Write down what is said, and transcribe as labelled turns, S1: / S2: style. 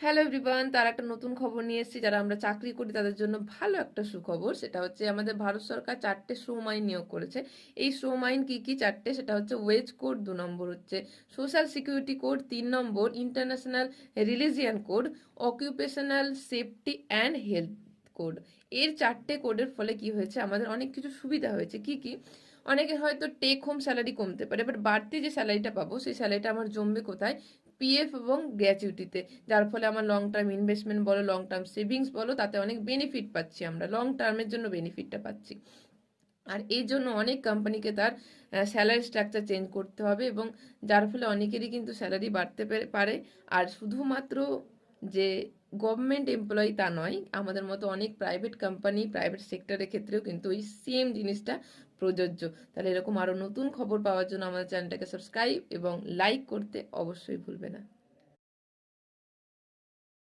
S1: Hello everyone, তার একটা নতুন খবর নিয়ে এসেছি। যারা আমরা চাকরি করি তাদের জন্য ভালো একটা সুখবর। সেটা হচ্ছে আমাদের ভারত সরকার 4টে শ্রম আইন নিয়োগ করেছে। এই শ্রম আইন কি কি 4টে, সেটা হচ্ছে ওয়েজ কোড, 2 নম্বর হচ্ছে social security code, 3 number international religion code, occupational safety and health code. এর 4টে কোডের ফলে কি হয়েছে, আমাদের অনেক কিছু সুবিধা হয়েছে। কি কি? অনেকের হয়তো টেক হোম স্যালারি কমতে পারে, বাট বাড়তি যে স্যালারিটা পাবো সেই স্যালারিটা আমার জমবে কোথায়? পিএফ এবং গ্র্যাচুইটিতে। যার ফলে আমার লং টার্ম ইনভেস্টমেন্ট বলো, লং টার্ম সেভিংস বলো, তাতে অনেক বেনিফিট পাচ্ছি, আমরা লং টার্মের জন্য বেনিফিটটা পাচ্ছি। আর এই জন্য অনেক কোম্পানিকে তার স্যালারি স্ট্রাকচার চেঞ্জ করতে হবে, এবং যার ফলে অনেকেরই কিন্তু স্যালারি বাড়তে পারে। আর শুধুমাত্র যে গভর্নমেন্ট এমপ্লয়ি তা নয়, আমাদের মতো অনেক প্রাইভেট কোম্পানি, প্রাইভেট সেক্টরের ক্ষেত্রেও কিন্তু ওই সেম জিনিসটা প্রযোজ্য। তাহলে এরকম আরও নতুন খবর পাওয়ার জন্য আমাদের চ্যানেলটাকে সাবস্ক্রাইব এবং লাইক করতে অবশ্যই ভুলবে না।